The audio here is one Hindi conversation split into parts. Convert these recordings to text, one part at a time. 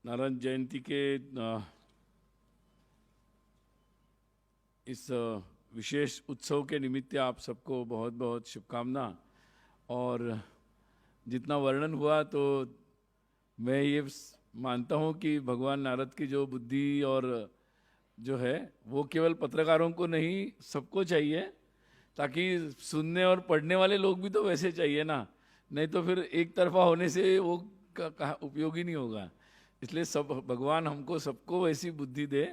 नारायण जयंती के इस विशेष उत्सव के निमित्त आप सबको बहुत बहुत शुभकामना। और जितना वर्णन हुआ तो मैं ये मानता हूँ कि भगवान नारद की जो बुद्धि और जो है वो केवल पत्रकारों को नहीं सबको चाहिए, ताकि सुनने और पढ़ने वाले लोग भी तो वैसे चाहिए ना, नहीं तो फिर एक तरफा होने से वो उपयोगी नहीं होगा। इसलिए सब भगवान हमको सबको वैसी बुद्धि दे,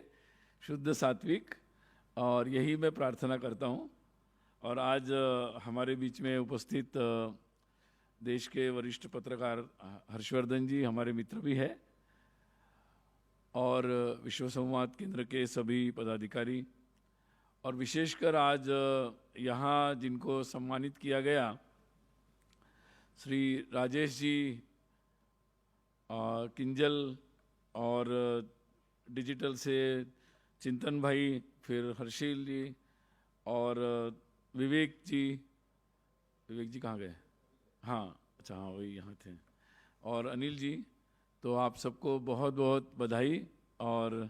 शुद्ध सात्विक, और यही मैं प्रार्थना करता हूँ। और आज हमारे बीच में उपस्थित देश के वरिष्ठ पत्रकार हर्षवर्धन जी हमारे मित्र भी है, और विश्व संवाद केंद्र के सभी पदाधिकारी, और विशेषकर आज यहाँ जिनको सम्मानित किया गया, श्री राजेश जी किंजल, और डिजिटल से चिंतन भाई, फिर हर्षिल जी, और विवेक जी कहाँ गए? हाँ, अच्छा, हाँ वही यहाँ थे, और अनिल जी। तो आप सबको बहुत बहुत बधाई। और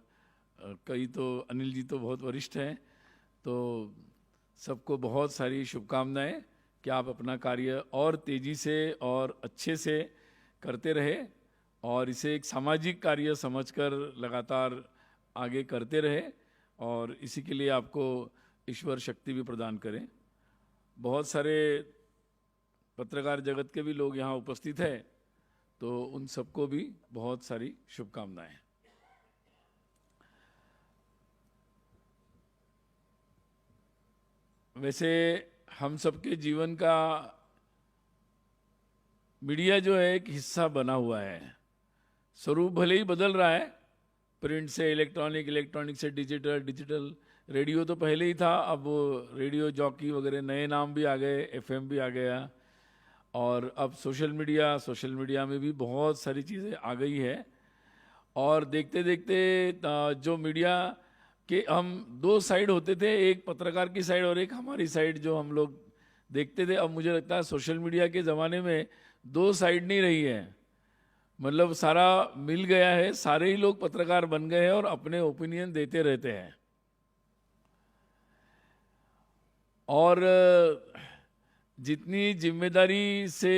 कई तो अनिल जी तो बहुत वरिष्ठ हैं, तो सबको बहुत सारी शुभकामनाएं कि आप अपना कार्य और तेज़ी से और अच्छे से करते रहे, और इसे एक सामाजिक कार्य समझकर लगातार आगे करते रहे, और इसी के लिए आपको ईश्वर शक्ति भी प्रदान करें। बहुत सारे पत्रकार जगत के भी लोग यहाँ उपस्थित हैं, तो उन सबको भी बहुत सारी शुभकामनाएं। वैसे हम सबके जीवन का मीडिया जो है एक हिस्सा बना हुआ है। स्वरूप भले ही बदल रहा है, प्रिंट से इलेक्ट्रॉनिक, इलेक्ट्रॉनिक से डिजिटल, डिजिटल रेडियो तो पहले ही था, अब वो रेडियो जॉकी वगैरह नए नाम भी आ गए, एफएम भी आ गया, और अब सोशल मीडिया में भी बहुत सारी चीज़ें आ गई है। और देखते देखते जो मीडिया के हम दो साइड होते थे, एक पत्रकार की साइड और एक हमारी साइड जो हम लोग देखते थे, अब मुझे लगता है सोशल मीडिया के ज़माने में दो साइड नहीं रही है, मतलब सारा मिल गया है, सारे ही लोग पत्रकार बन गए हैं और अपने ओपिनियन देते रहते हैं। और जितनी जिम्मेदारी से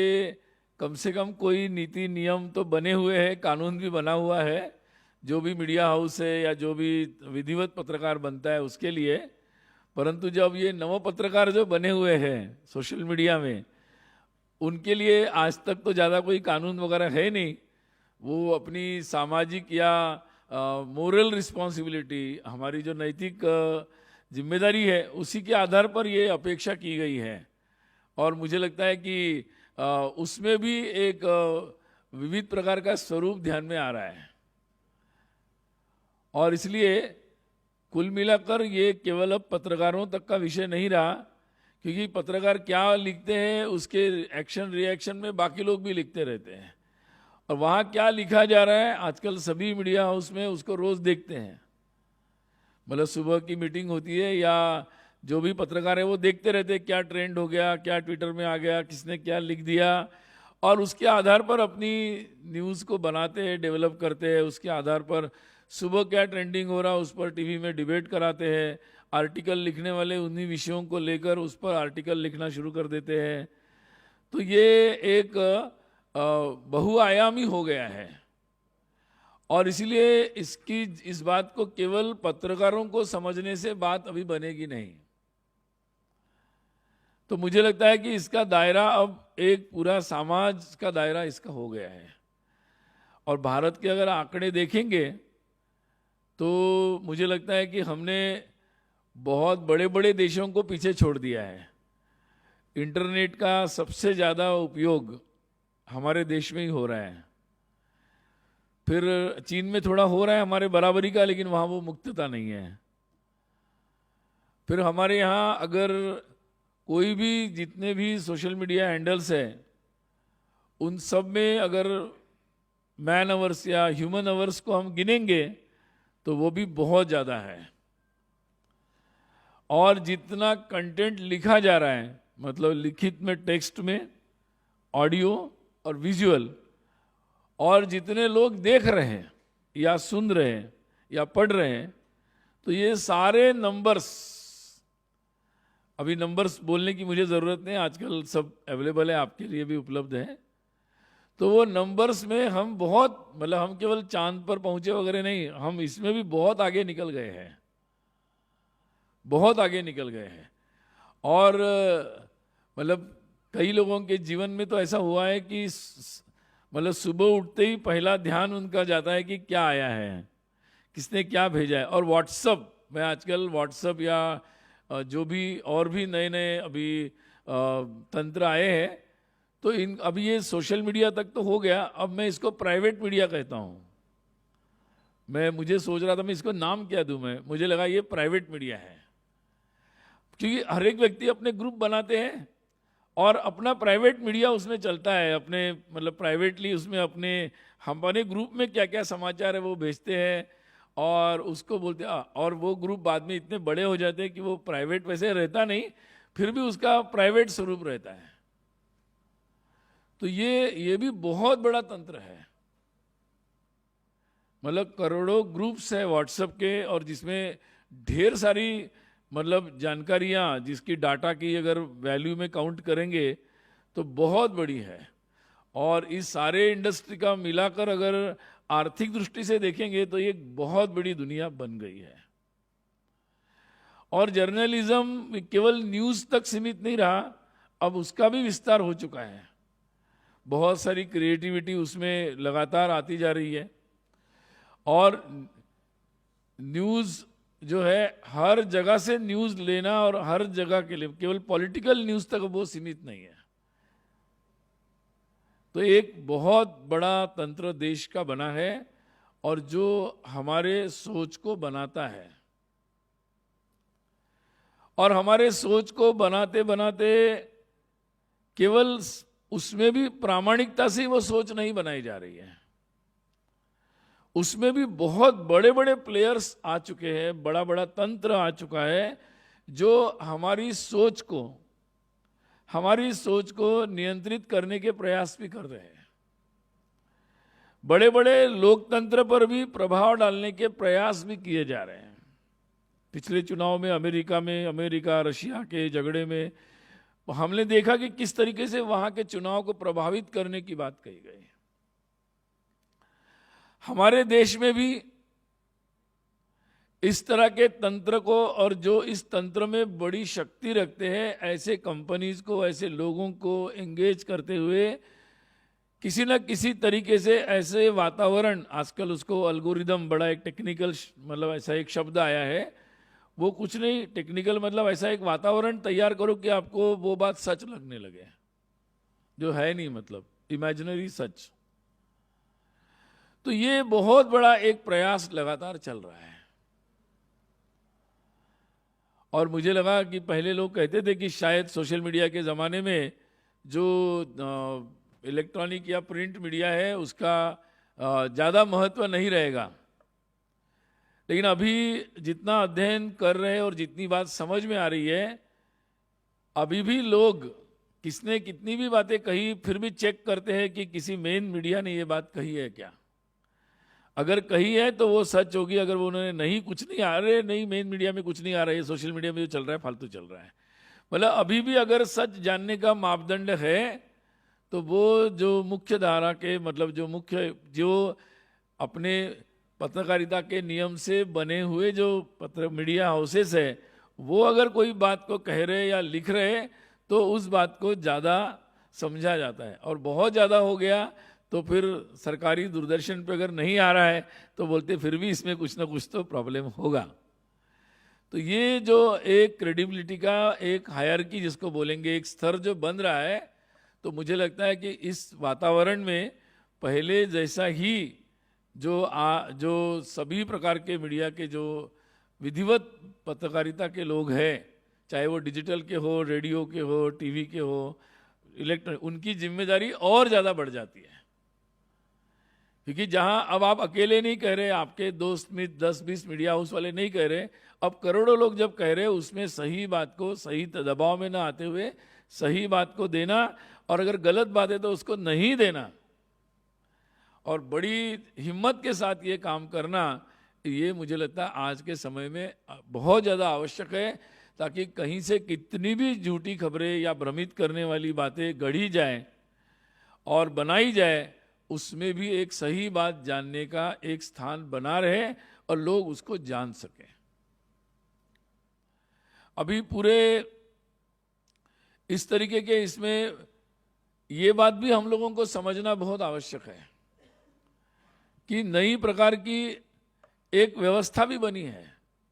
कम कोई नीति नियम तो बने हुए हैं, कानून भी बना हुआ है, जो भी मीडिया हाउस है या जो भी विधिवत पत्रकार बनता है उसके लिए। परंतु जब ये नव पत्रकार जो बने हुए हैं सोशल मीडिया में, उनके लिए आज तक तो ज़्यादा कोई कानून वगैरह है नहीं। वो अपनी सामाजिक या मोरल रिस्पॉन्सिबिलिटी, हमारी जो नैतिक जिम्मेदारी है, उसी के आधार पर ये अपेक्षा की गई है। और मुझे लगता है कि उसमें भी एक विविध प्रकार का स्वरूप ध्यान में आ रहा है। और इसलिए कुल मिलाकर ये केवल अब पत्रकारों तक का विषय नहीं रहा, क्योंकि पत्रकार क्या लिखते हैं उसके एक्शन रिएक्शन में बाकी लोग भी लिखते रहते हैं, और वहाँ क्या लिखा जा रहा है आजकल सभी मीडिया हाउस में उसको रोज़ देखते हैं। मतलब सुबह की मीटिंग होती है या जो भी पत्रकार है वो देखते रहते हैं क्या ट्रेंड हो गया, क्या ट्विटर में आ गया, किसने क्या लिख दिया, और उसके आधार पर अपनी न्यूज़ को बनाते हैं, डेवलप करते हैं। उसके आधार पर सुबह क्या ट्रेंडिंग हो रहा है उस पर टीवी में डिबेट कराते हैं। आर्टिकल लिखने वाले उन्हीं विषयों को लेकर उस पर आर्टिकल लिखना शुरू कर देते हैं। तो ये एक बहुआयामी हो गया है, और इसीलिए इस बात को केवल पत्रकारों को समझने से बात अभी बनेगी नहीं। तो मुझे लगता है कि इसका दायरा अब एक पूरा समाज का दायरा इसका हो गया है। और भारत के अगर आंकड़े देखेंगे तो मुझे लगता है कि हमने बहुत बड़े बड़े देशों को पीछे छोड़ दिया है। इंटरनेट का सबसे ज़्यादा उपयोग हमारे देश में ही हो रहा है, फिर चीन में थोड़ा हो रहा है हमारे बराबरी का, लेकिन वहाँ वो मुक्तता नहीं है। फिर हमारे यहाँ अगर कोई भी जितने भी सोशल मीडिया हैंडल्स हैं उन सब में अगर मैन आवर्स या ह्यूमन आवर्स को हम गिनेंगे तो वो भी बहुत ज़्यादा है। और जितना कंटेंट लिखा जा रहा है, मतलब लिखित में, टेक्स्ट में, ऑडियो और विजुअल, और जितने लोग देख रहे हैं, या सुन रहे हैं या पढ़ रहे हैं, तो ये सारे नंबर्स, अभी नंबर्स बोलने की मुझे ज़रूरत नहीं, आजकल सब अवेलेबल है, आपके लिए भी उपलब्ध है। तो वो नंबर्स में हम बहुत, मतलब हम केवल चांद पर पहुंचे वगैरह नहीं, हम इसमें भी बहुत आगे निकल गए हैं, बहुत आगे निकल गए हैं। और मतलब कई लोगों के जीवन में तो ऐसा हुआ है कि मतलब सुबह उठते ही पहला ध्यान उनका जाता है कि क्या आया है, किसने क्या भेजा है। और व्हाट्सअप में आजकल व्हाट्सअप या जो भी और भी नए नए अभी तंत्र आए हैं, तो इन अभी ये सोशल मीडिया तक तो हो गया, अब मैं इसको प्राइवेट मीडिया कहता हूँ। मुझे सोच रहा था मैं इसको नाम क्या दूं, मुझे लगा ये प्राइवेट मीडिया है, क्योंकि हर एक व्यक्ति अपने ग्रुप बनाते हैं और अपना प्राइवेट मीडिया उसमें चलता है, अपने मतलब प्राइवेटली उसमें हमारे ग्रुप में क्या क्या समाचार है वो भेजते हैं और उसको बोलते हैं। और वो ग्रुप बाद में इतने बड़े हो जाते हैं कि वो प्राइवेट वैसे रहता नहीं, फिर भी उसका प्राइवेट स्वरूप रहता है। तो ये भी बहुत बड़ा तंत्र है, मतलब करोड़ों ग्रुप्स है व्हाट्सएप के, और जिसमें ढेर सारी मतलब जानकारियाँ, जिसकी डाटा की अगर वैल्यू में काउंट करेंगे तो बहुत बड़ी है। और इस सारे इंडस्ट्री का मिलाकर अगर आर्थिक दृष्टि से देखेंगे तो ये बहुत बड़ी दुनिया बन गई है। और जर्नलिज्म केवल न्यूज़ तक सीमित नहीं रहा, अब उसका भी विस्तार हो चुका है, बहुत सारी क्रिएटिविटी उसमें लगातार आती जा रही है। और न्यूज़ जो है, हर जगह से न्यूज़ लेना और हर जगह के लिए, केवल पॉलिटिकल न्यूज़ तक वो सीमित नहीं है। तो एक बहुत बड़ा तंत्र देश का बना है, और जो हमारे सोच को बनाता है, और हमारे सोच को बनाते बनाते केवल उसमें भी प्रामाणिकता से वो सोच नहीं बनाई जा रही है, उसमें भी बहुत बड़े बड़े प्लेयर्स आ चुके हैं, बड़ा बड़ा तंत्र आ चुका है जो हमारी सोच को नियंत्रित करने के प्रयास भी कर रहे हैं। बड़े बड़े लोकतंत्र पर भी प्रभाव डालने के प्रयास भी किए जा रहे हैं। पिछले चुनाव में अमेरिका रशिया के झगड़े में हमने देखा कि किस तरीके से वहां के चुनाव को प्रभावित करने की बात कही गई। हमारे देश में भी इस तरह के तंत्र को, और जो इस तंत्र में बड़ी शक्ति रखते हैं, ऐसे कंपनीज को, ऐसे लोगों को एंगेज करते हुए किसी न किसी तरीके से ऐसे वातावरण, आजकल उसको एल्गोरिदम, बड़ा एक टेक्निकल मतलब ऐसा एक शब्द आया है, वो कुछ नहीं टेक्निकल, मतलब ऐसा एक वातावरण तैयार करो कि आपको वो बात सच लगने लगे जो है नहीं, मतलब इमेजिनरी सच। तो ये बहुत बड़ा एक प्रयास लगातार चल रहा है। और मुझे लगा कि पहले लोग कहते थे कि शायद सोशल मीडिया के ज़माने में जो इलेक्ट्रॉनिक या प्रिंट मीडिया है उसका ज़्यादा महत्व नहीं रहेगा, लेकिन अभी जितना अध्ययन कर रहे हैं और जितनी बात समझ में आ रही है, अभी भी लोग किसने कितनी भी बातें कही फिर भी चेक करते हैं कि किसी मेन मीडिया ने ये बात कही है क्या। अगर कही है तो वो सच होगी, अगर वो उन्होंने नहीं, कुछ नहीं आ रहे, नहीं मेन मीडिया में कुछ नहीं आ रहा है, सोशल मीडिया में जो चल रहा है फालतू चल रहा है। मतलब अभी भी अगर सच जानने का मापदंड है तो वो जो मुख्य धारा के, मतलब जो अपने पत्रकारिता के नियम से बने हुए जो मीडिया हाउसेस है, वो अगर कोई बात को कह रहे या लिख रहे तो उस बात को ज़्यादा समझा जाता है। और बहुत ज़्यादा हो गया तो फिर सरकारी दूरदर्शन पे अगर नहीं आ रहा है तो बोलते फिर भी इसमें कुछ ना कुछ तो प्रॉब्लम होगा। तो ये जो एक क्रेडिबिलिटी का एक हायरार्की जिसको बोलेंगे, एक स्तर जो बन रहा है, तो मुझे लगता है कि इस वातावरण में पहले जैसा ही जो सभी प्रकार के मीडिया के जो विधिवत पत्रकारिता के लोग हैं, चाहे वो डिजिटल के हो, रेडियो के हो, टीवी के हो, इलेक्ट्रॉनिक, उनकी जिम्मेदारी और ज़्यादा बढ़ जाती है। क्योंकि जहां अब आप अकेले नहीं कह रहे, आपके दोस्त मित्र 10-20 मीडिया हाउस वाले नहीं कह रहे, अब करोड़ों लोग जब कह रहे, उसमें सही बात को सही दबाव में ना आते हुए सही बात को देना, और अगर गलत बात है तो उसको नहीं देना, और बड़ी हिम्मत के साथ ये काम करना, ये मुझे लगता है आज के समय में बहुत ज़्यादा आवश्यक है, ताकि कहीं से कितनी भी झूठी खबरें या भ्रमित करने वाली बातें गढ़ी जाए और बनाई जाए, उसमें भी एक सही बात जानने का एक स्थान बना रहे और लोग उसको जान सकें। अभी पूरे इस तरीके के इसमें ये बात भी हम लोगों को समझना बहुत आवश्यक है कि नई प्रकार की एक व्यवस्था भी बनी है।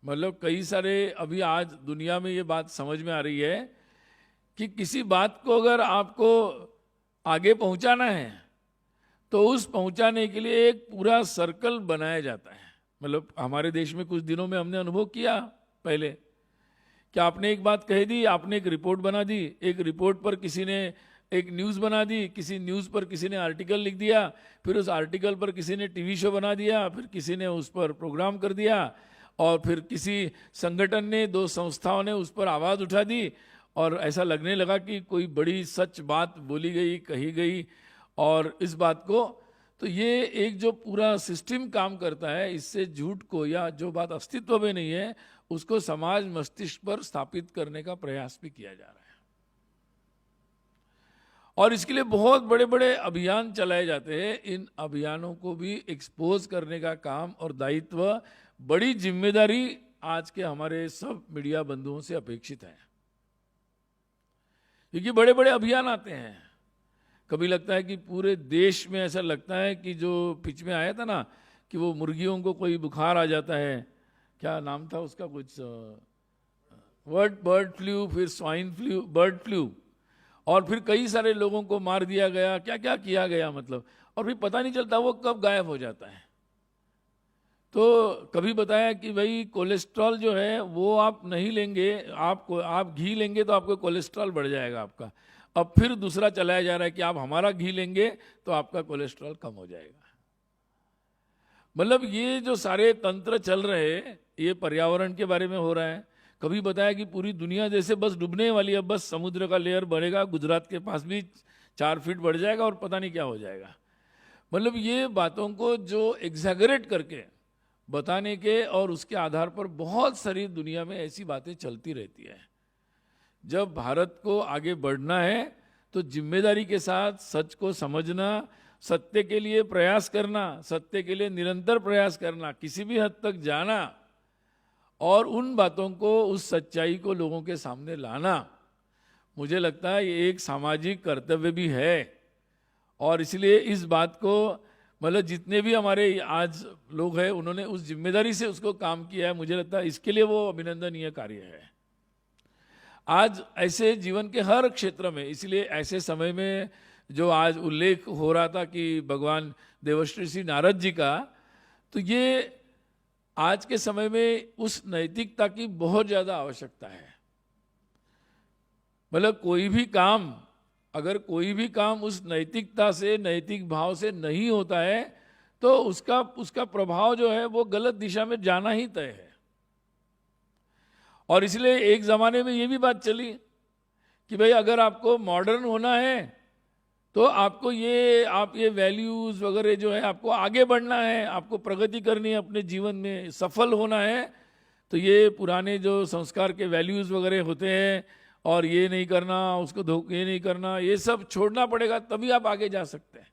मतलब कई सारे अभी आज दुनिया में ये बात समझ में आ रही है कि किसी बात को अगर आपको आगे पहुंचाना है तो उस पहुंचाने के लिए एक पूरा सर्कल बनाया जाता है। मतलब हमारे देश में कुछ दिनों में हमने अनुभव किया पहले कि आपने एक बात कह दी, आपने एक रिपोर्ट बना दी, एक रिपोर्ट पर किसी ने एक न्यूज़ बना दी, किसी न्यूज़ पर किसी ने आर्टिकल लिख दिया, फिर उस आर्टिकल पर किसी ने टीवी शो बना दिया, फिर किसी ने उस पर प्रोग्राम कर दिया, और फिर किसी संगठन ने, दो संस्थाओं ने उस पर आवाज़ उठा दी और ऐसा लगने लगा कि कोई बड़ी सच बात बोली गई, कही गई। और इस बात को, तो ये एक जो पूरा सिस्टम काम करता है, इससे झूठ को या जो बात अस्तित्व में नहीं है उसको समाज मस्तिष्क पर स्थापित करने का प्रयास भी किया जा रहा है। और इसके लिए बहुत बड़े बड़े अभियान चलाए जाते हैं। इन अभियानों को भी एक्सपोज करने का काम और दायित्व, बड़ी जिम्मेदारी आज के हमारे सब मीडिया बंधुओं से अपेक्षित है, क्योंकि बड़े बड़े अभियान आते हैं। कभी लगता है कि पूरे देश में ऐसा लगता है कि जो पिच में आया था ना कि वो मुर्गियों को कोई बुखार आ जाता है, क्या नाम था उसका, कुछ बर्ड फ्लू, फिर स्वाइन फ्लू, बर्ड फ्लू, और फिर कई सारे लोगों को मार दिया गया, क्या क्या किया गया मतलब, और फिर पता नहीं चलता वो कब गायब हो जाता है। तो कभी बताया कि भाई कोलेस्ट्रॉल जो है वो आप नहीं लेंगे, आप घी लेंगे तो आपको कोलेस्ट्रॉल बढ़ जाएगा आपका। अब फिर दूसरा चलाया जा रहा है कि आप हमारा घी लेंगे तो आपका कोलेस्ट्रॉल कम हो जाएगा। मतलब ये जो सारे तंत्र चल रहे हैं, ये पर्यावरण के बारे में हो रहा है। कभी बताया कि पूरी दुनिया जैसे बस डूबने वाली है, बस समुद्र का लेयर बढ़ेगा, गुजरात के पास भी 4 फीट बढ़ जाएगा और पता नहीं क्या हो जाएगा। मतलब ये बातों को जो एग्जैगरेट करके बताने के, और उसके आधार पर बहुत सारी दुनिया में ऐसी बातें चलती रहती है। जब भारत को आगे बढ़ना है तो जिम्मेदारी के साथ सच को समझना, सत्य के लिए प्रयास करना, सत्य के लिए निरंतर प्रयास करना, किसी भी हद तक जाना और उन बातों को, उस सच्चाई को लोगों के सामने लाना, मुझे लगता है ये एक सामाजिक कर्तव्य भी है। और इसलिए इस बात को, मतलब जितने भी हमारे आज लोग हैं उन्होंने उस जिम्मेदारी से उसको काम किया है, मुझे लगता है इसके लिए वो अभिनंदनीय कार्य है। आज ऐसे जीवन के हर क्षेत्र में, इसलिए ऐसे समय में जो आज उल्लेख हो रहा था कि भगवान देवर्षि श्री नारद जी का, तो ये आज के समय में उस नैतिकता की बहुत ज़्यादा आवश्यकता है। मतलब कोई भी काम, अगर कोई भी काम उस नैतिकता से, नैतिक भाव से नहीं होता है तो उसका प्रभाव जो है वो गलत दिशा में जाना ही तय है। और इसलिए एक ज़माने में ये भी बात चली कि भाई अगर आपको मॉडर्न होना है तो आपको आप ये वैल्यूज़ वगैरह जो है, आपको आगे बढ़ना है, आपको प्रगति करनी है, अपने जीवन में सफल होना है, तो ये पुराने जो संस्कार के वैल्यूज़ वगैरह होते हैं, और ये नहीं करना, उसको ये नहीं करना, ये सब छोड़ना पड़ेगा, तभी आप आगे जा सकते हैं।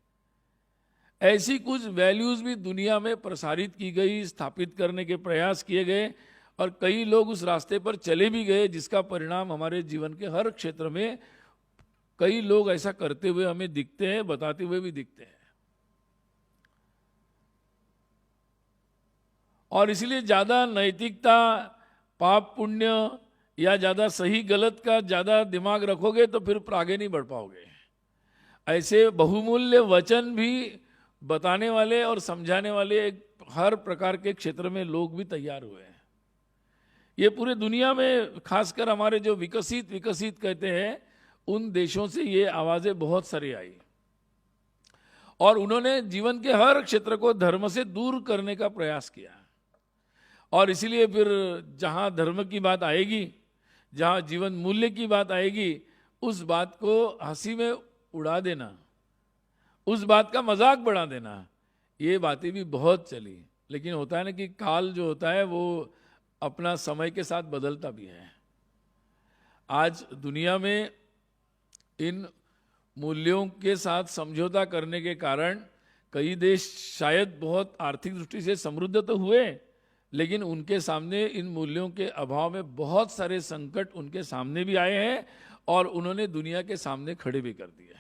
ऐसी कुछ वैल्यूज़ भी दुनिया में प्रसारित की गई, स्थापित करने के प्रयास किए गए, और कई लोग उस रास्ते पर चले भी गए, जिसका परिणाम हमारे जीवन के हर क्षेत्र में कई लोग ऐसा करते हुए हमें दिखते हैं, बताते हुए भी दिखते हैं। और इसलिए ज़्यादा नैतिकता, पाप पुण्य या ज़्यादा सही गलत का ज़्यादा दिमाग रखोगे तो फिर आगे नहीं बढ़ पाओगे। ऐसे बहुमूल्य वचन भी बताने वाले और समझाने वाले हर प्रकार के क्षेत्र में लोग भी तैयार हुए हैं। ये पूरे दुनिया में, खासकर हमारे जो विकसित कहते हैं, उन देशों से ये आवाज़ें बहुत सारी आई, और उन्होंने जीवन के हर क्षेत्र को धर्म से दूर करने का प्रयास किया। और इसीलिए फिर जहाँ धर्म की बात आएगी, जहाँ जीवन मूल्य की बात आएगी, उस बात को हंसी में उड़ा देना, उस बात का मजाक बढ़ा देना, ये बातें भी बहुत चली, लेकिन होता है ना कि काल जो होता है वो अपना समय के साथ बदलता भी है। आज दुनिया में इन मूल्यों के साथ समझौता करने के कारण कई देश शायद बहुत आर्थिक दृष्टि से समृद्ध तो हुए, लेकिन उनके सामने इन मूल्यों के अभाव में बहुत सारे संकट उनके सामने भी आए हैं और उन्होंने दुनिया के सामने खड़े भी कर दिए।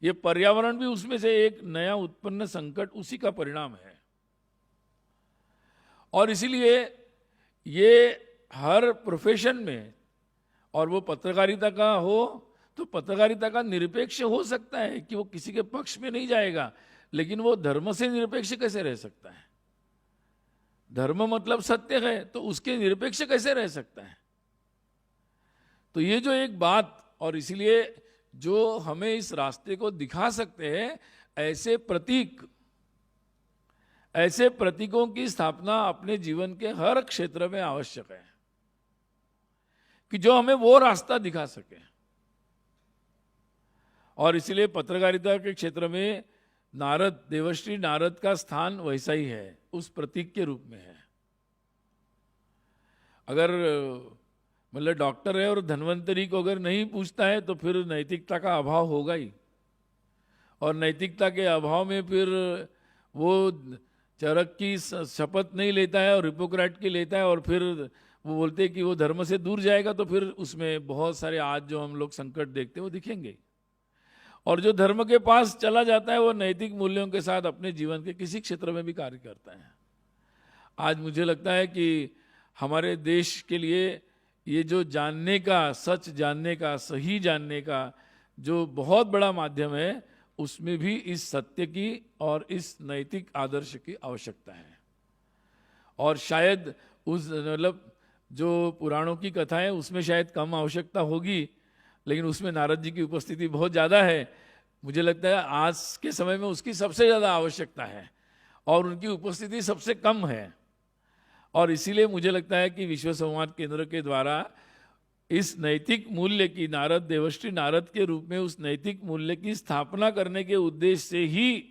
ये पर्यावरण भी उसमें से एक नया उत्पन्न संकट उसी का परिणाम है। और इसीलिए ये हर प्रोफेशन में, और वो पत्रकारिता का हो तो पत्रकारिता का निरपेक्ष हो सकता है कि वो किसी के पक्ष में नहीं जाएगा, लेकिन वो धर्म से निरपेक्ष कैसे रह सकता है? धर्म मतलब सत्य है, तो उसके निरपेक्ष कैसे रह सकता है? तो ये जो एक बात, और इसीलिए जो हमें इस रास्ते को दिखा सकते हैं, ऐसे प्रतीकों की स्थापना अपने जीवन के हर क्षेत्र में आवश्यक है कि जो हमें वो रास्ता दिखा सके। और इसलिए पत्रकारिता के क्षेत्र में नारद, देवर्षि नारद का स्थान वैसा ही है, उस प्रतीक के रूप में है। अगर मतलब डॉक्टर है और धन्वंतरी को अगर नहीं पूछता है तो फिर नैतिकता का अभाव होगा ही, और नैतिकता के अभाव में फिर वो चरक की शपथ नहीं लेता है और हिपोक्रेट की लेता है, और फिर वो बोलते हैं कि वो धर्म से दूर जाएगा, तो फिर उसमें बहुत सारे आज जो हम लोग संकट देखते हैं वो दिखेंगे। और जो धर्म के पास चला जाता है वो नैतिक मूल्यों के साथ अपने जीवन के किसी क्षेत्र में भी कार्य करता है। आज मुझे लगता है कि हमारे देश के लिए ये जो जानने का, सच जानने का, सही जानने का जो बहुत बड़ा माध्यम है, उसमें भी इस सत्य की और इस नैतिक आदर्श की आवश्यकता है। और शायद उस मतलब जो पुराणों की कथा है उसमें शायद कम आवश्यकता होगी, लेकिन उसमें नारद जी की उपस्थिति बहुत ज़्यादा है। मुझे लगता है आज के समय में उसकी सबसे ज़्यादा आवश्यकता है और उनकी उपस्थिति सबसे कम है। और इसीलिए मुझे लगता है कि विश्व संवाद केंद्र के द्वारा इस नैतिक मूल्य की, नारद, देवर्षि नारद के रूप में उस नैतिक मूल्य की स्थापना करने के उद्देश्य से ही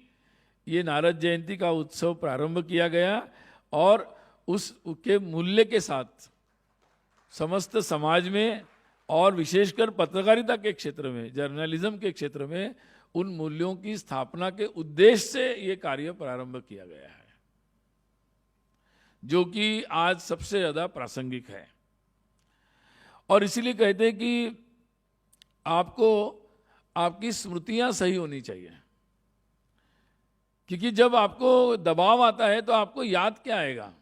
ये नारद जयंती का उत्सव प्रारंभ किया गया। और उसके मूल्य के साथ समस्त समाज में और विशेषकर पत्रकारिता के क्षेत्र में, जर्नलिज्म के क्षेत्र में उन मूल्यों की स्थापना के उद्देश्य से ये कार्य प्रारंभ किया गया है, जो कि आज सबसे ज्यादा प्रासंगिक है। और इसीलिए कहते हैं कि आपको आपकी स्मृतियां सही होनी चाहिए, क्योंकि जब आपको दबाव आता है तो आपको याद क्या आएगा?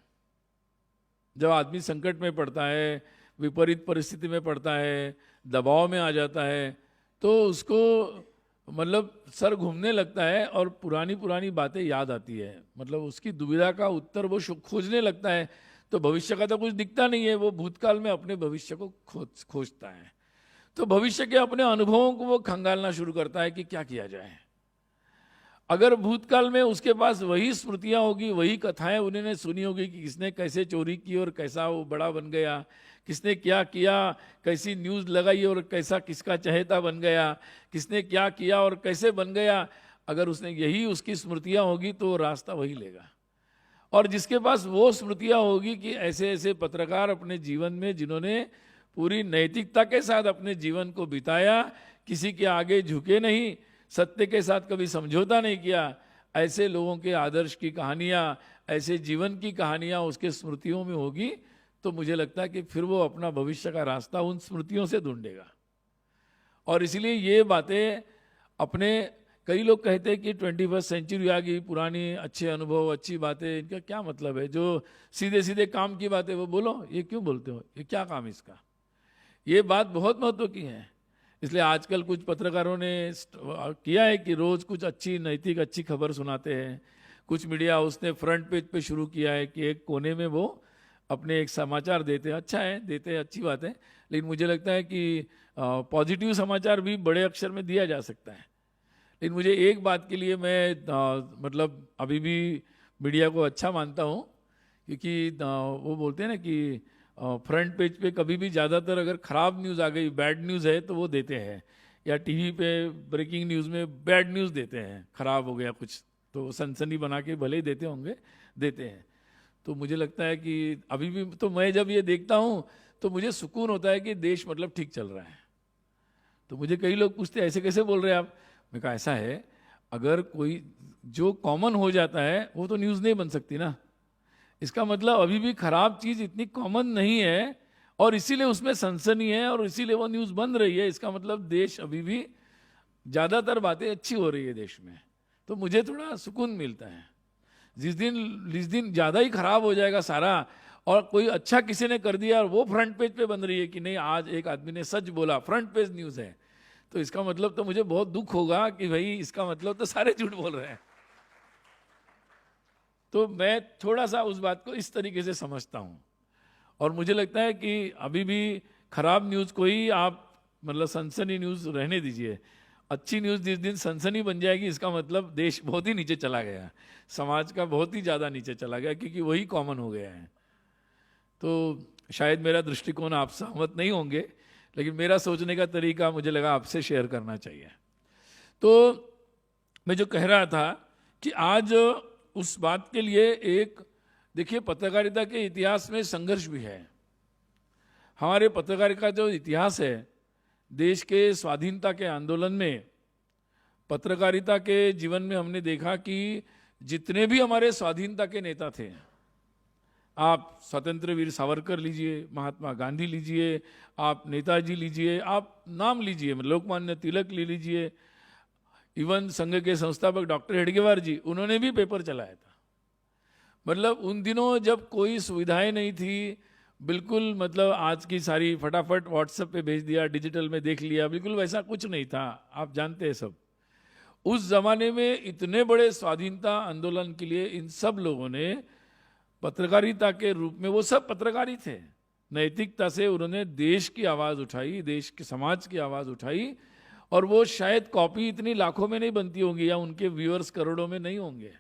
जब आदमी संकट में पड़ता है, विपरीत परिस्थिति में पड़ता है, दबाव में आ जाता है, तो उसको मतलब सर घूमने लगता है और पुरानी पुरानी बातें याद आती है। मतलब उसकी दुविधा का उत्तर वो खोजने लगता है, तो भविष्य का तो कुछ दिखता नहीं है, वो भूतकाल में अपने भविष्य को खोजता है। तो भविष्य के अपने अनुभवों को वो खंगालना शुरू करता है कि क्या किया जाए। अगर भूतकाल में उसके पास वही स्मृतियां होगी, वही कथाएं उन्होंने सुनी होगी कि किसने कैसे चोरी की और कैसा वो बड़ा बन गया, किसने क्या किया, कैसी न्यूज़ लगाई और कैसा किसका चहेता बन गया, किसने क्या किया और कैसे बन गया, अगर उसने यही उसकी स्मृतियां होगी तो रास्ता वही लेगा। और जिसके पास वो स्मृतियां होगी कि ऐसे ऐसे पत्रकार अपने जीवन में जिन्होंने पूरी नैतिकता के साथ अपने जीवन को बिताया, किसी के आगे झुके नहीं, सत्य के साथ कभी समझौता नहीं किया, ऐसे लोगों के आदर्श की कहानियाँ, ऐसे जीवन की कहानियाँ उसके स्मृतियों में होगी, तो मुझे लगता है कि फिर वो अपना भविष्य का रास्ता उन स्मृतियों से ढूंढेगा। और इसलिए ये बातें अपने, कई लोग कहते हैं कि 21वीं सेंचुरी आ गई, पुरानी अच्छे अनुभव, अच्छी बातें, इनका क्या मतलब है? जो सीधे सीधे काम की बातें वो बोलो, ये क्यों बोलते हो, ये क्या काम इसका? ये बात बहुत महत्व की है। इसलिए आजकल कुछ पत्रकारों ने किया है कि रोज कुछ अच्छी नैतिक अच्छी खबर सुनाते हैं। कुछ मीडिया उसने फ्रंट पेज पे शुरू किया है कि एक कोने में वो अपने एक समाचार देते हैं। अच्छा है, देते हैं, अच्छी बात है, लेकिन मुझे लगता है कि पॉजिटिव समाचार भी बड़े अक्षर में दिया जा सकता है। लेकिन मुझे एक बात के लिए मैं मतलब अभी भी मीडिया को अच्छा मानता हूँ, क्योंकि वो बोलते हैं ना कि फ्रंट पेज पे कभी भी ज़्यादातर अगर ख़राब न्यूज़ आ गई, बैड न्यूज़ है तो वो देते हैं, या टीवी पे ब्रेकिंग न्यूज़ में बैड न्यूज़ देते हैं, ख़राब हो गया कुछ। तो सनसनी बना के भले ही देते होंगे, देते हैं। तो मुझे लगता है कि अभी भी तो मैं जब ये देखता हूँ तो मुझे सुकून होता है कि देश मतलब ठीक चल रहा है। तो मुझे कई लोग पूछते हैं ऐसे कैसे बोल रहे हैं आप? मैं कहा ऐसा है, अगर कोई जो कॉमन हो जाता है वो तो न्यूज़ नहीं बन सकती ना। इसका मतलब अभी भी खराब चीज़ इतनी कॉमन नहीं है और इसीलिए उसमें सनसनी है और इसीलिए वो न्यूज़ बन रही है। इसका मतलब देश अभी भी ज़्यादातर बातें अच्छी हो रही है देश में, तो मुझे थोड़ा सुकून मिलता है। जिस दिन ज़्यादा ही खराब हो जाएगा सारा और कोई अच्छा किसी ने कर दिया और वो फ्रंट पेज पे बन रही है कि नहीं आज एक आदमी ने सच बोला, फ्रंट पेज न्यूज़ है, तो इसका मतलब तो मुझे बहुत दुख होगा कि भाई इसका मतलब तो सारे झूठ बोल रहे हैं। तो मैं थोड़ा सा उस बात को इस तरीके से समझता हूँ और मुझे लगता है कि अभी भी खराब न्यूज़ को ही आप मतलब सनसनी न्यूज़ रहने दीजिए। अच्छी न्यूज़ जिस दिन सनसनी बन जाएगी इसका मतलब देश बहुत ही नीचे चला गया, समाज का बहुत ही ज़्यादा नीचे चला गया, क्योंकि वही कॉमन हो गया है। तो शायद मेरा दृष्टिकोण आप सहमत नहीं होंगे, लेकिन मेरा सोचने का तरीका मुझे लगा आपसे शेयर करना चाहिए। तो मैं जो कह रहा था कि आज उस बात के लिए एक देखिए पत्रकारिता के इतिहास में संघर्ष भी है। हमारे पत्रकारिता का जो इतिहास है, देश के स्वाधीनता के आंदोलन में पत्रकारिता के जीवन में हमने देखा कि जितने भी हमारे स्वाधीनता के नेता थे, आप स्वतंत्र वीर सावरकर लीजिए, महात्मा गांधी लीजिए, आप नेताजी लीजिए, आप नाम लीजिए, लोकमान्य तिलक ले लीजिए, इवन संघ के संस्थापक डॉक्टर हेडगेवार जी, उन्होंने भी पेपर चलाया था। मतलब उन दिनों जब कोई सुविधाएं नहीं थी, बिल्कुल मतलब आज की सारी फटाफट व्हाट्सएप पे भेज दिया, डिजिटल में देख लिया, बिल्कुल वैसा कुछ नहीं था, आप जानते हैं सब। उस जमाने में इतने बड़े स्वाधीनता आंदोलन के लिए इन सब लोगों ने पत्रकारिता के रूप में, वो सब पत्रकारी थे, नैतिकता से उन्होंने देश की आवाज़ उठाई, देश के समाज की आवाज़ उठाई। और वो शायद कॉपी इतनी लाखों में नहीं बनती होंगी या उनके व्यूअर्स करोड़ों में नहीं होंगे,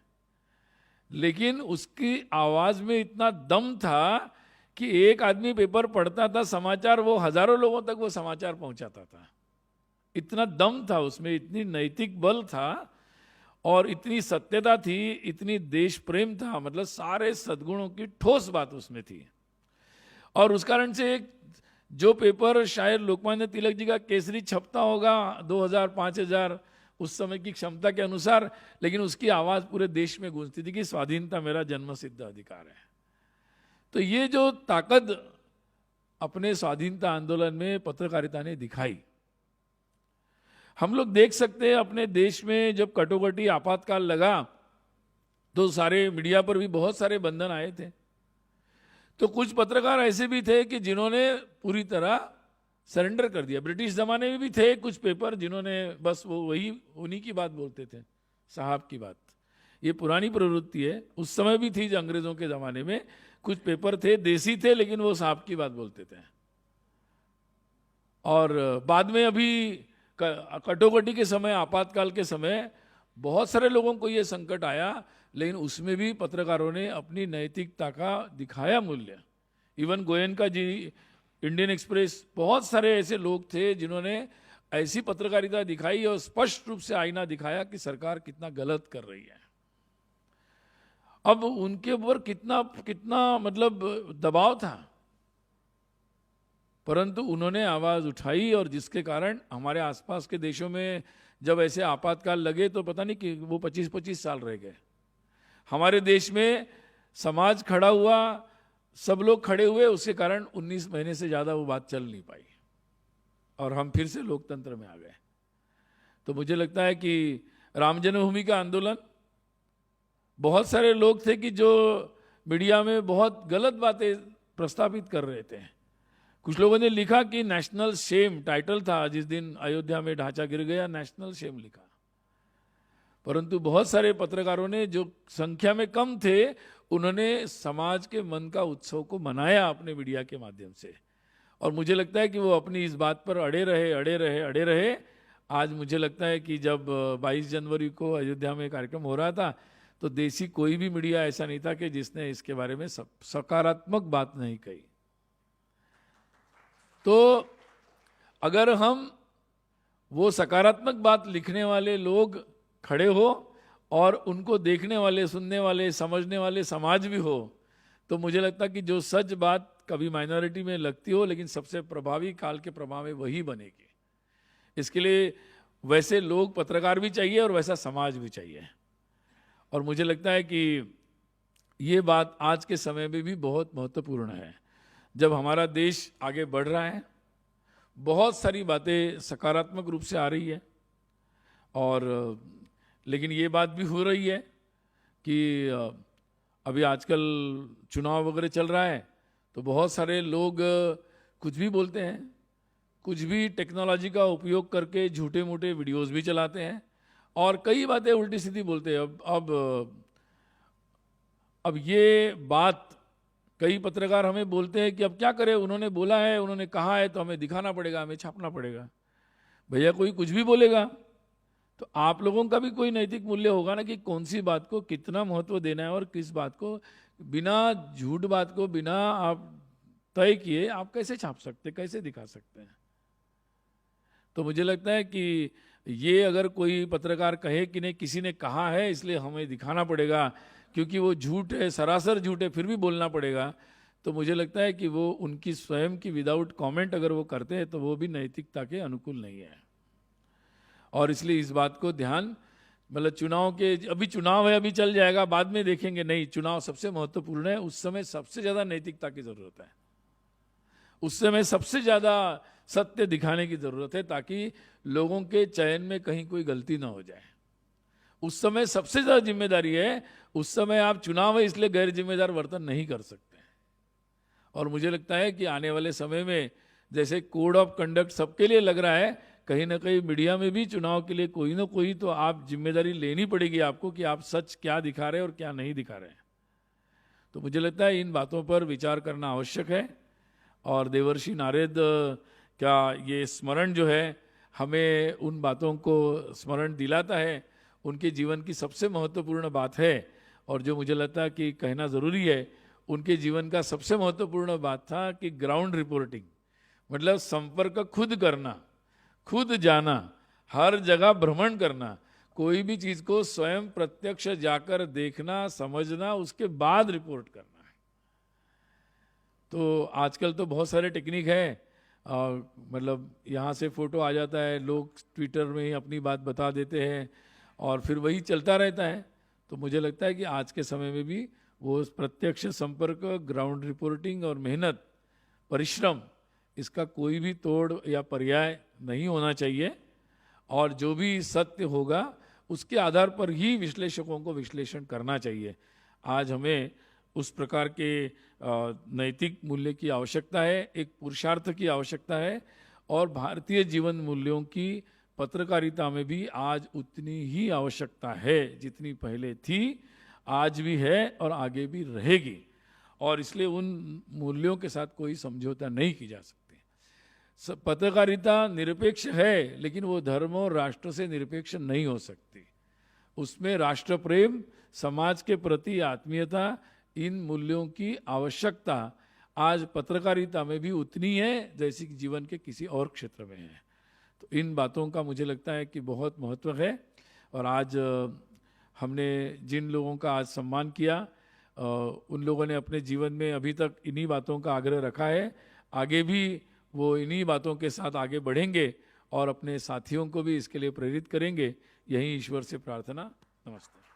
लेकिन उसकी आवाज़ में इतना दम था कि एक आदमी पेपर पढ़ता था, समाचार वो हजारों लोगों तक वो समाचार पहुंचाता था। इतना दम था उसमें, इतनी नैतिक बल था और इतनी सत्यता थी, इतनी देश प्रेम था, मतलब सारे सद्गुणों की ठोस बात उसमें थी। और उस कारण से जो पेपर शायद लोकमान्य तिलक जी का केसरी छपता होगा 2000-5000 उस समय की क्षमता के अनुसार, लेकिन उसकी आवाज़ पूरे देश में गूंजती थी कि स्वाधीनता मेरा जन्मसिद्ध अधिकार है। तो ये जो ताकत अपने स्वाधीनता आंदोलन में पत्रकारिता ने दिखाई, हम लोग देख सकते हैं अपने देश में जब कटोकटी आपातकाल लगा तो सारे मीडिया पर भी बहुत सारे बंधन आए थे। तो कुछ पत्रकार ऐसे भी थे कि जिन्होंने पूरी तरह सरेंडर कर दिया। ब्रिटिश ज़माने में भी थे कुछ पेपर जिन्होंने बस वो वही उन्हीं की बात बोलते थे, साहब की बात। ये पुरानी प्रवृत्ति है, उस समय भी थी, जो अंग्रेज़ों के ज़माने में कुछ पेपर थे, देसी थे, लेकिन वो साहब की बात बोलते थे। और बाद में अभी कटोकटी के समय, आपातकाल के समय बहुत सारे लोगों को ये संकट आया, लेकिन उसमें भी पत्रकारों ने अपनी नैतिकता का दिखाया मूल्य। इवन गोयनका जी, इंडियन एक्सप्रेस, बहुत सारे ऐसे लोग थे जिन्होंने ऐसी पत्रकारिता दिखाई और स्पष्ट रूप से आईना दिखाया कि सरकार कितना गलत कर रही है। अब उनके ऊपर कितना कितना मतलब दबाव था, परंतु उन्होंने आवाज़ उठाई और जिसके कारण हमारे आसपास के देशों में जब ऐसे आपातकाल लगे तो पता नहीं कि वो 25-25 साल रह गए। हमारे देश में समाज खड़ा हुआ, सब लोग खड़े हुए, उसके कारण 19 महीने से ज़्यादा वो बात चल नहीं पाई और हम फिर से लोकतंत्र में आ गए। तो मुझे लगता है कि राम जन्मभूमि का आंदोलन, बहुत सारे लोग थे कि जो मीडिया में बहुत गलत बातें प्रस्तावित कर रहे थे। कुछ लोगों ने लिखा कि नेशनल शेम टाइटल था, जिस दिन अयोध्या में ढांचा गिर गया, नेशनल शेम लिखा। परंतु बहुत सारे पत्रकारों ने, जो संख्या में कम थे, उन्होंने समाज के मन का उत्सव को मनाया अपने मीडिया के माध्यम से। और मुझे लगता है कि वो अपनी इस बात पर अड़े रहे। आज मुझे लगता है कि जब 22 जनवरी को अयोध्या में कार्यक्रम हो रहा था तो देसी कोई भी मीडिया ऐसा नहीं था कि जिसने इसके बारे में सकारात्मक बात नहीं कही। तो अगर हम वो सकारात्मक बात लिखने वाले लोग खड़े हो और उनको देखने वाले, सुनने वाले, समझने वाले समाज भी हो, तो मुझे लगता है कि जो सच बात कभी माइनॉरिटी में लगती हो लेकिन सबसे प्रभावी काल के प्रभाव में वही बनेगी। इसके लिए वैसे लोग, पत्रकार भी चाहिए और वैसा समाज भी चाहिए। और मुझे लगता है कि ये बात आज के समय में भी बहुत महत्वपूर्ण है। जब हमारा देश आगे बढ़ रहा है, बहुत सारी बातें सकारात्मक रूप से आ रही है, और लेकिन ये बात भी हो रही है कि अभी आजकल चुनाव वगैरह चल रहा है, तो बहुत सारे लोग कुछ भी बोलते हैं, कुछ भी टेक्नोलॉजी का उपयोग करके झूठे मूठे वीडियोस भी चलाते हैं और कई बातें उल्टी सीधी बोलते हैं। अब ये बात कई पत्रकार हमें बोलते हैं कि अब क्या करें, उन्होंने बोला है, उन्होंने कहा है, तो हमें दिखाना पड़ेगा, हमें छापना पड़ेगा। भैया कोई कुछ भी बोलेगा तो आप लोगों का भी कोई नैतिक मूल्य होगा ना कि कौन सी बात को कितना महत्व देना है और किस बात को, बिना झूठ बात को बिना आप तय किए आप कैसे छाप सकते, कैसे दिखा सकते हैं। तो मुझे लगता है कि ये अगर कोई पत्रकार कहे कि नहीं किसी ने कहा है इसलिए हमें दिखाना पड़ेगा क्योंकि वो झूठ है, सरासर झूठ है, फिर भी बोलना पड़ेगा, तो मुझे लगता है कि वो उनकी स्वयं की विदाउट कमेंट अगर वो करते हैं तो वो भी नैतिकता के अनुकूल नहीं है। और इसलिए इस बात को ध्यान, मतलब चुनाव के, अभी चुनाव है, अभी चल जाएगा, बाद में देखेंगे, नहीं, चुनाव सबसे महत्वपूर्ण है, उस समय सबसे ज्यादा नैतिकता की जरूरत है, उस समय सबसे ज्यादा सत्य दिखाने की जरूरत है ताकि लोगों के चयन में कहीं कोई गलती ना हो जाए। उस समय सबसे ज्यादा जिम्मेदारी है, उस समय आप चुनाव है इसलिए गैर जिम्मेदार वर्तन नहीं कर सकते। और मुझे लगता है कि आने वाले समय में जैसे कोड ऑफ कंडक्ट सबके लिए लग रहा है, कहीं ना कहीं मीडिया में भी चुनाव के लिए कोई ना कोई तो आप जिम्मेदारी लेनी पड़ेगी आपको कि आप सच क्या दिखा रहे हैं और क्या नहीं दिखा रहे हैं। तो मुझे लगता है इन बातों पर विचार करना आवश्यक है। और देवर्षि नारद का ये स्मरण जो है हमें उन बातों को स्मरण दिलाता है, उनके जीवन की सबसे महत्वपूर्ण बात है। और जो मुझे लगता है कि कहना ज़रूरी है, उनके जीवन का सबसे महत्वपूर्ण बात था कि ग्राउंड रिपोर्टिंग, मतलब संपर्क खुद करना, खुद जाना, हर जगह भ्रमण करना, कोई भी चीज़ को स्वयं प्रत्यक्ष जाकर देखना, समझना, उसके बाद रिपोर्ट करना है। तो आजकल तो बहुत सारे टेक्निक है, मतलब यहाँ से फोटो आ जाता है, लोग ट्विटर में ही अपनी बात बता देते हैं और फिर वही चलता रहता है। तो मुझे लगता है कि आज के समय में भी वो प्रत्यक्ष संपर्क, ग्राउंड रिपोर्टिंग और मेहनत, परिश्रम, इसका कोई भी तोड़ या पर्याय नहीं होना चाहिए। और जो भी सत्य होगा उसके आधार पर ही विश्लेषकों को विश्लेषण करना चाहिए। आज हमें उस प्रकार के नैतिक मूल्य की आवश्यकता है, एक पुरुषार्थ की आवश्यकता है, और भारतीय जीवन मूल्यों की पत्रकारिता में भी आज उतनी ही आवश्यकता है जितनी पहले थी, आज भी है और आगे भी रहेगी। और इसलिए उन मूल्यों के साथ कोई समझौता नहीं की जा सकती। पत्रकारिता निरपेक्ष है लेकिन वो धर्म और राष्ट्र से निरपेक्ष नहीं हो सकती। उसमें राष्ट्र प्रेम, समाज के प्रति आत्मीयता, इन मूल्यों की आवश्यकता आज पत्रकारिता में भी उतनी है जैसी कि जीवन के किसी और क्षेत्र में है। तो इन बातों का मुझे लगता है कि बहुत महत्व है। और आज हमने जिन लोगों का आज सम्मान किया, उन लोगों ने अपने जीवन में अभी तक इन्हीं बातों का आग्रह रखा है, आगे भी वो इन्हीं बातों के साथ आगे बढ़ेंगे और अपने साथियों को भी इसके लिए प्रेरित करेंगे। यही ईश्वर से प्रार्थना। नमस्ते।